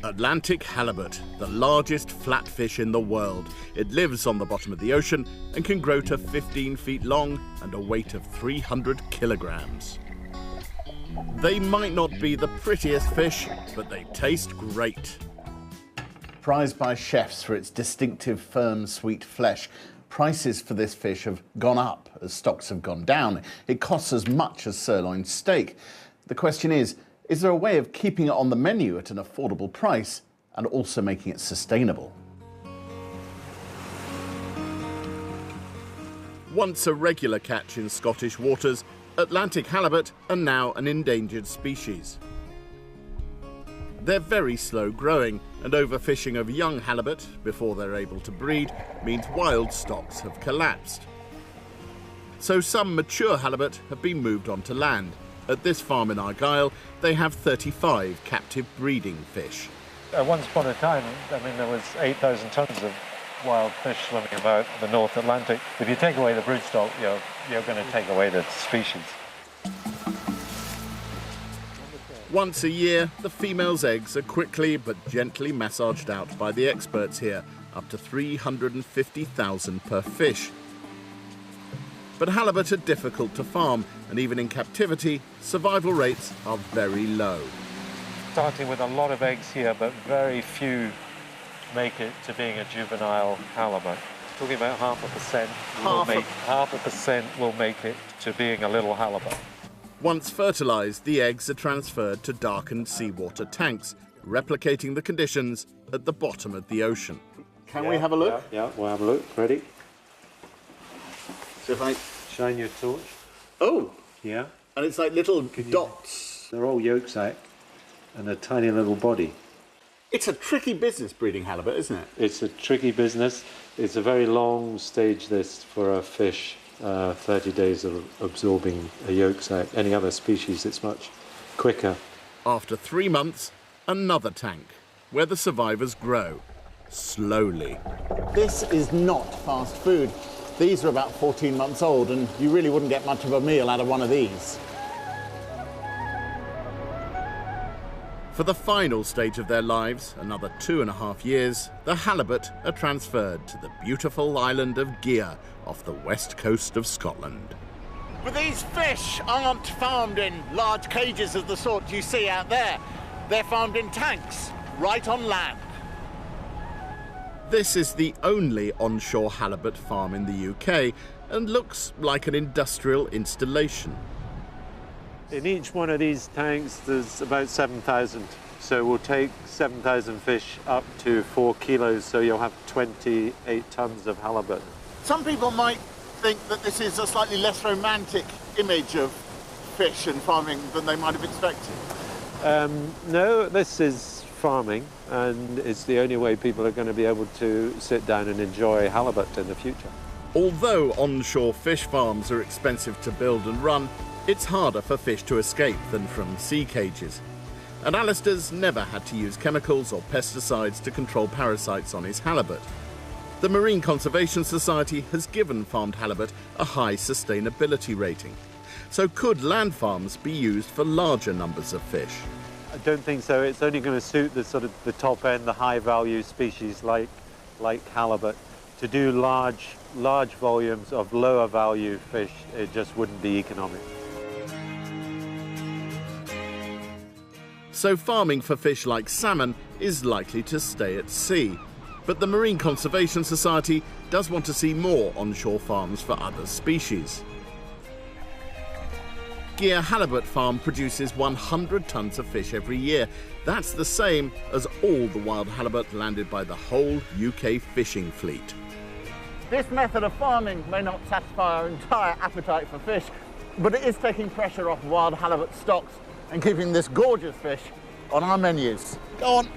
Atlantic halibut, the largest flatfish in the world. It lives on the bottom of the ocean and can grow to 15 feet long and a weight of 300 kilograms. They might not be the prettiest fish, but they taste great. Prized by chefs for its distinctive, firm, sweet flesh, prices for this fish have gone up as stocks have gone down. It costs as much as sirloin steak. The question is there a way of keeping it on the menu at an affordable price and also making it sustainable? Once a regular catch in Scottish waters, Atlantic halibut are now an endangered species. They're very slow growing, and overfishing of young halibut before they're able to breed means wild stocks have collapsed. So some mature halibut have been moved onto land. At this farm in Argyll, they have 35 captive breeding fish. Once upon a time, there was 8,000 tonnes of wild fish swimming about the North Atlantic. If you take away the broodstock, you're going to take away the species. Once a year, the female's eggs are quickly but gently massaged out by the experts here, up to 350,000 per fish. But halibut are difficult to farm, and even in captivity, survival rates are very low. Starting with a lot of eggs here, but very few make it to being a juvenile halibut. Talking about 0.5% will make it to being a little halibut. Once fertilised, the eggs are transferred to darkened seawater tanks, replicating the conditions at the bottom of the ocean. Can we have a look? Yeah, we'll have a look. Ready? So if I shine your torch. Oh! Yeah. And it's like little dots. They're all yolk sac and a tiny little body. It's a tricky business breeding halibut, isn't it? It's a tricky business. It's a very long stage, this, for a fish. 30 days of absorbing a yolk sac. Any other species, it's much quicker. After 3 months, another tank, where the survivors grow, slowly. This is not fast food. These are about 14 months old, and you really wouldn't get much of a meal out of one of these. For the final stage of their lives, another 2.5 years, the halibut are transferred to the beautiful island of Gigha off the west coast of Scotland. But these fish aren't farmed in large cages of the sort you see out there. They're farmed in tanks, right on land. This is the only onshore halibut farm in the UK and looks like an industrial installation. In each one of these tanks, there's about 7,000. So we'll take 7,000 fish up to 4 kilos, so you'll have 28 tonnes of halibut. Some people might think that this is a slightly less romantic image of fish and farming than they might have expected. No, this is farming, and it's the only way people are going to be able to sit down and enjoy halibut in the future. Although onshore fish farms are expensive to build and run, it's harder for fish to escape than from sea cages. And Alistair's never had to use chemicals or pesticides to control parasites on his halibut. The Marine Conservation Society has given farmed halibut a high sustainability rating. So could land farms be used for larger numbers of fish? I don't think so. It's only going to suit the sort of the top end, the high value species like halibut. To do large volumes of lower value fish, it just wouldn't be economic. So farming for fish like salmon is likely to stay at sea. But the Marine Conservation Society does want to see more onshore farms for other species. Gigha Halibut Farm produces 100 tonnes of fish every year. That's the same as all the wild halibut landed by the whole UK fishing fleet. This method of farming may not satisfy our entire appetite for fish, but it is taking pressure off wild halibut stocks and keeping this gorgeous fish on our menus. Go on.